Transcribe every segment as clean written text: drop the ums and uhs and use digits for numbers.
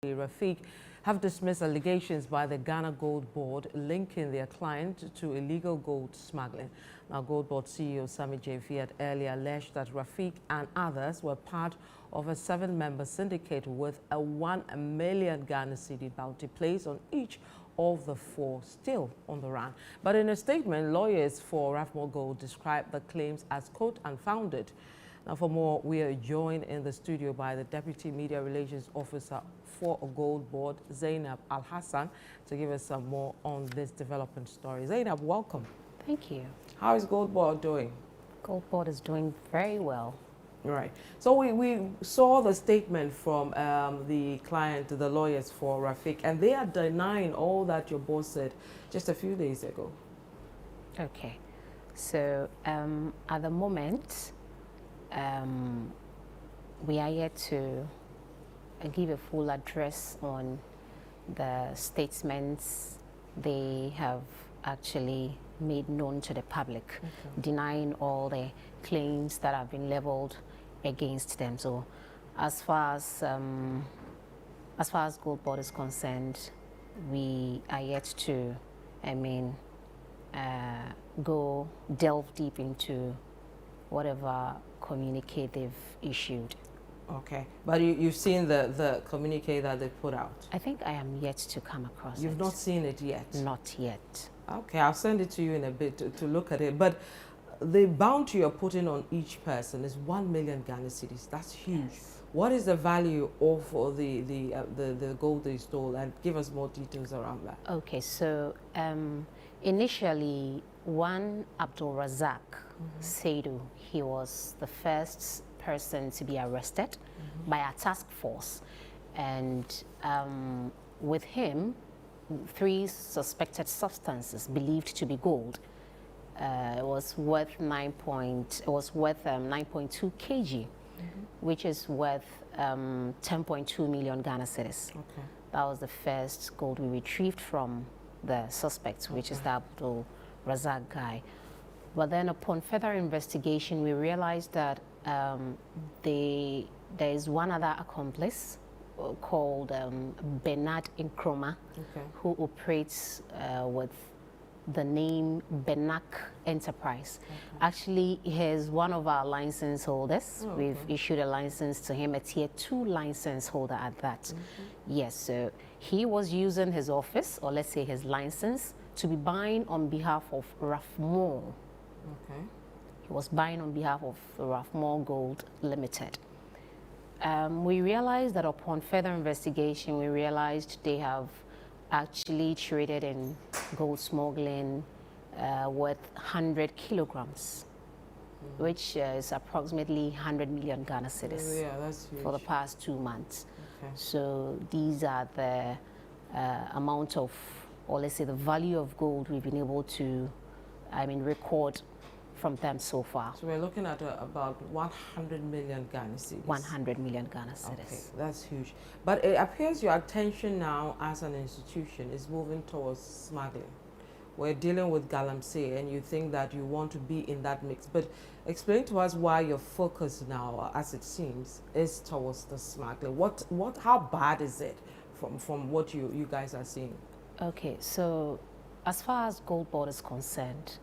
Rafiq have dismissed allegations by the Ghana Goldbod linking their client to illegal gold smuggling. Now, Goldbod CEO Sami J.V. had earlier alleged that Rafiq and others were part of a 7-member syndicate with a 1 million Ghana cedi bounty placed on each of the 4 still on the run. But in a statement, lawyers for Rafmore Gold described the claims as, quote, unfounded. Now, for more, we are joined in the studio by the Deputy Media Relations Officer for Goldbod, Zainab Alhassan, to give us some more on this development story. Zainab, welcome. Thank you. How is Goldbod doing? Goldbod is doing very well. Right. So we saw the statement from the client, the lawyers for Rafiq, and they are denying all that your boss said just a few days ago. Okay. So at the moment, we are yet to give a full address on the statements they have actually made known to the public, denying all the claims that have been leveled against them. So as far as Goldbod is concerned, we are yet to, go delve deep into whatever communique they've issued. Okay, but you've seen the communique that they put out? I think I am yet to come across it. You've not seen it yet? Not yet. Okay, I'll send it to you in a bit to look at it. But the bounty you're putting on each person is 1 million Ghana cedis. That's huge. Yes. What is the value of the gold they stole? And give us more details around that. Okay, so initially, one Abdul Razak Saidu, he was the first person to be arrested by a task force, and with him, 3 suspected substances believed to be gold. It was worth 9.2 kg, which is worth 10.2 million Ghana cedis. Okay. That was the first gold we retrieved from the suspects, which is the Abdul Razak guy. But then upon further investigation, we realized that there is one other accomplice called Bernard Nkrumah, who operates with the name Benak Enterprise. Actually, he is one of our license holders. We've issued a license to him, a Tier 2 license holder at that. Yes, so he was using his office, or let's say his license, to be buying on behalf of Rafmore. Okay. He was buying on behalf of Rafmore Gold Limited. We realized that upon further investigation, we realized they have actually traded in gold smuggling worth 100 kilograms, which is approximately 100 million Ghana cedis. Yeah, that's huge. For the past 2 months. Okay. So these are the amount of, or let's say the value of gold we've been able to, record from them so far. So we're looking at about 100 million Ghana cedis. 100 million Ghana cedis. Okay, that's huge. But it appears your attention now as an institution is moving towards smuggling. We're dealing with galamsey, and you think that you want to be in that mix. But explain to us why your focus now, as it seems, is towards the smuggling. How bad is it from what you guys are seeing? Okay, so as far as Goldbod is concerned,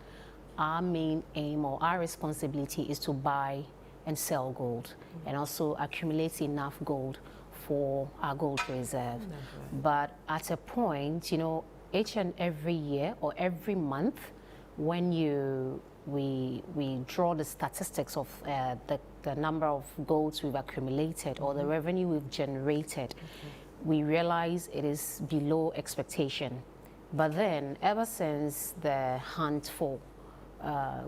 our main aim or our responsibility is to buy and sell gold and also accumulate enough gold for our gold reserve. But at a point, each and every year or every month, when we draw the statistics of the number of golds we've accumulated or the revenue we've generated, we realize it is below expectation. But then, ever since the hunt for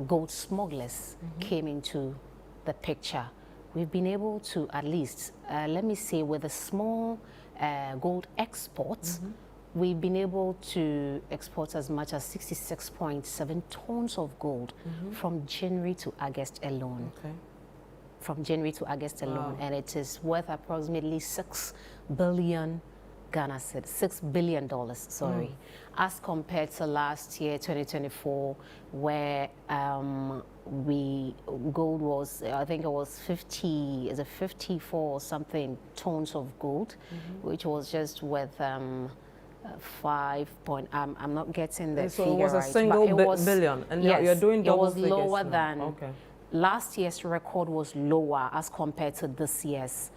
gold smugglers came into the picture, we've been able to at least, let me say, with a small gold exports, we've been able to export as much as 66.7 tons of gold from January to August alone. Okay. From January to August alone, and it is worth approximately 6 billion $6 billion, sorry, as compared to last year, 2024, where gold was, I think it was 54 or something tons of gold, which was just worth 5 I'm not getting the so figure it was a right, single but it was, billion, and yes, you're doing double it was lower now. than Okay. last year's record was lower as compared to this year's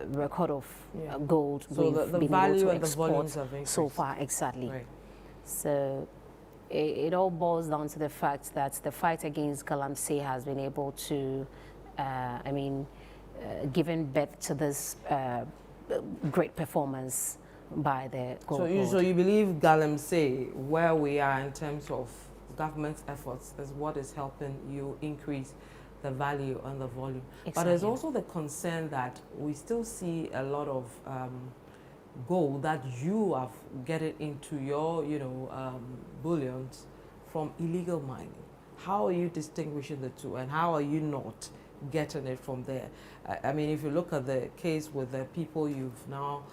record of gold. So we've the been value able to and the export volumes have increased so far, exactly. Right. So it all boils down to the fact that the fight against galamsey has been able to, given birth to this great performance by the Goldbod. So you believe galamsey, where we are in terms of government's efforts, is what is helping you increase the value and the volume. Exactly. But there's also the concern that we still see a lot of gold that you have getting into your, bullions from illegal mining. How are you distinguishing the two, and how are you not getting it from there? I mean, if you look at the case with the people you've now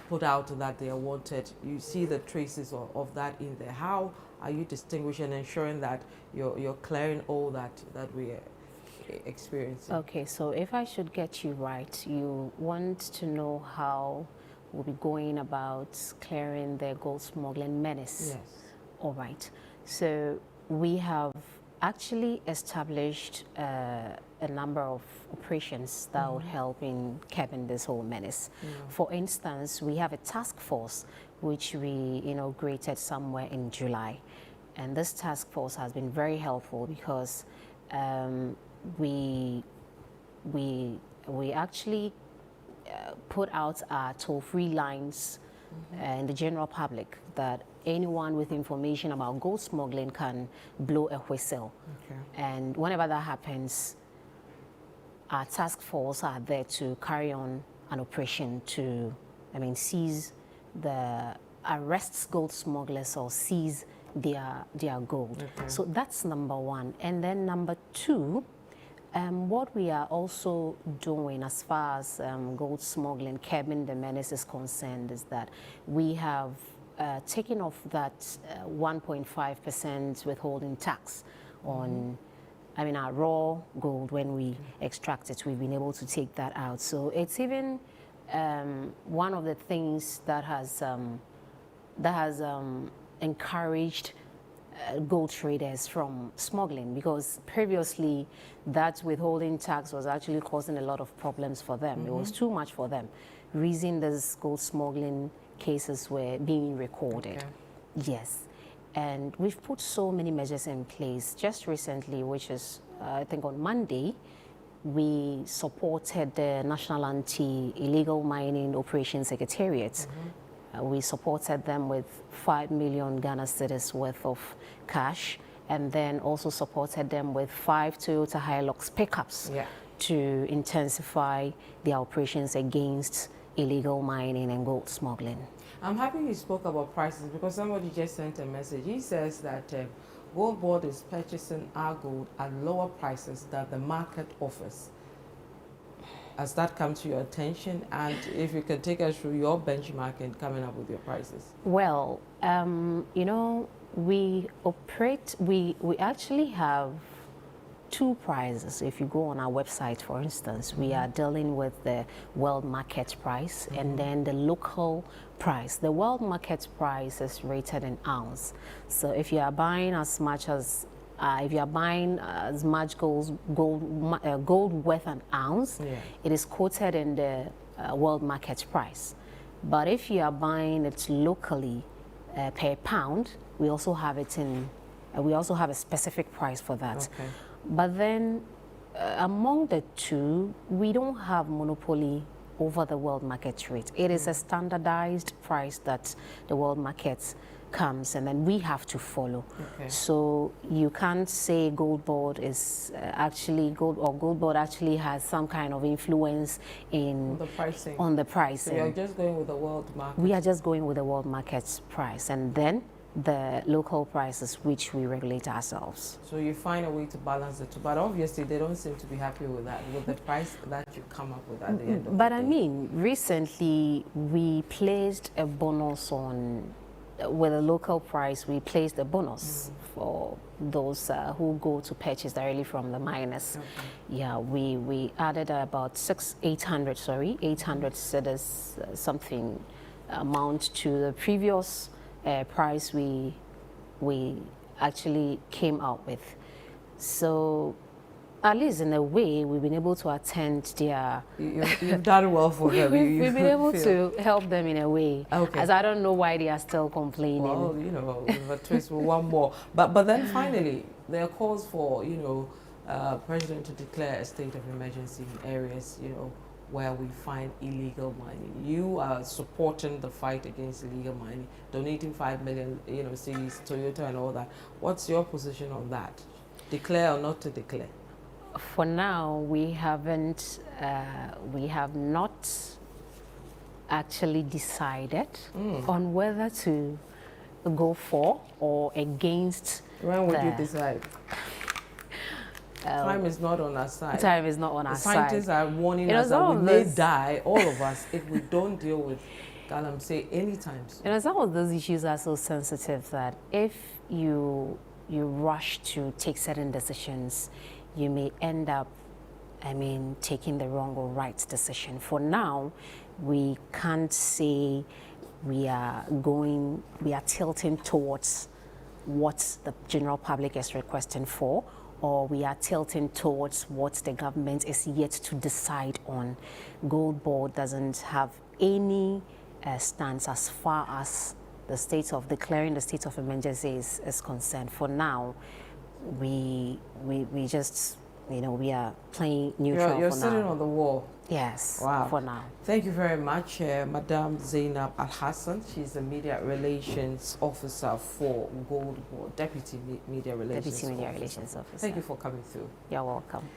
put out that they are wanted, you see the traces of that in there. How are you distinguishing and ensuring that you're clearing all that we are experiencing? Okay, so if I should get you right, you want to know how we'll be going about clearing the gold smuggling menace. Yes. All right. So we have actually established a number of operations that would help in curbing this whole menace. For instance, we have a task force which we inaugurated somewhere in July, and this task force has been very helpful because we actually put out our toll-free lines in the general public that anyone with information about gold smuggling can blow a whistle. Okay. And whenever that happens, our task force are there to carry on an operation to, seize arrest gold smugglers or seize their gold. Okay. So that's number one. And then number two, what we are also doing as far as gold smuggling, curbing the menace is concerned, is that we have taken off that 1.5% withholding tax on our raw gold. When we extract it, we've been able to take that out. So it's even one of the things that has encouraged gold traders from smuggling, because previously that withholding tax was actually causing a lot of problems for them. It was too much for them. Reason these gold smuggling cases were being recorded. Okay. Yes. And we've put so many measures in place. Just recently, which is I think on Monday, we supported the National Anti-Illegal Mining Operations Secretariat. We supported them with 5 million Ghana cedis worth of cash, and then also supported them with 5 Toyota Hilux pickups to intensify their operations against illegal mining and gold smuggling. I'm happy you spoke about prices, because somebody just sent a message. He says that Goldbod is purchasing our gold at lower prices than the market offers. Has that come to your attention? And if you can take us through your benchmark and coming up with your prices. Well, we actually have two prices. If you go on our website, for instance, we are dealing with the world market price and then the local price. The world market price is rated in ounce. So if you are buying as much as gold worth an ounce, it is quoted in the world market price. But if you are buying it locally per pound, we also have it in. We also have a specific price for that. Okay. But then, among the two, we don't have monopoly over the world market rate. It is a standardized price that the world market comes, and then we have to follow. Okay. So you can't say Goldbod is Goldbod actually has some kind of influence in the pricing. So you're just going with the world market. We are just going with the world market price, and then the local prices, which we regulate ourselves. So you find a way to balance the two, but obviously they don't seem to be happy with that, with the price that you come up with at the end of the day. But I mean, recently we placed a bonus on, with a local price, we placed a bonus for those who go to purchase directly from the miners. Okay. Yeah, we added about 800 cedis, something amount to the previous price we actually came out with. So at least in a way, we've been able to attend their... You've done well for them. We've been able to help them in a way. Okay. As I don't know why they are still complaining. Well, you know, with a twist with one more. But then finally, there are calls for, you know, President to declare a state of emergency in areas, you know, where we find illegal mining. You are supporting the fight against illegal mining, donating 5 million, you know, cities, Toyota and all that. What's your position on that? Declare or not to declare? For now, we have not actually decided on whether to go for or against. When would you decide? Time is not on our side. Time is not on our side. Scientists are warning us that we may die, all of us, if we don't deal with galamsey anytime soon. You know, some of those issues are so sensitive that if you rush to take certain decisions, you may end up, I mean, taking the wrong or right decision. For now, we can't say we are tilting towards what the general public is requesting for, or we are tilting towards what the government is yet to decide on. Goldbod doesn't have any stance as far as the state of declaring the state of emergency is concerned. For now, we just, you know, we are playing neutral. You're for sitting now. on the wall. Yes. Wow. For now. Thank you very much, Madam Zainab Alhassan. She's the Media Relations Officer for Goldbod, Deputy Media Relations Officer. Relations Officer. Thank you for coming through. You're welcome.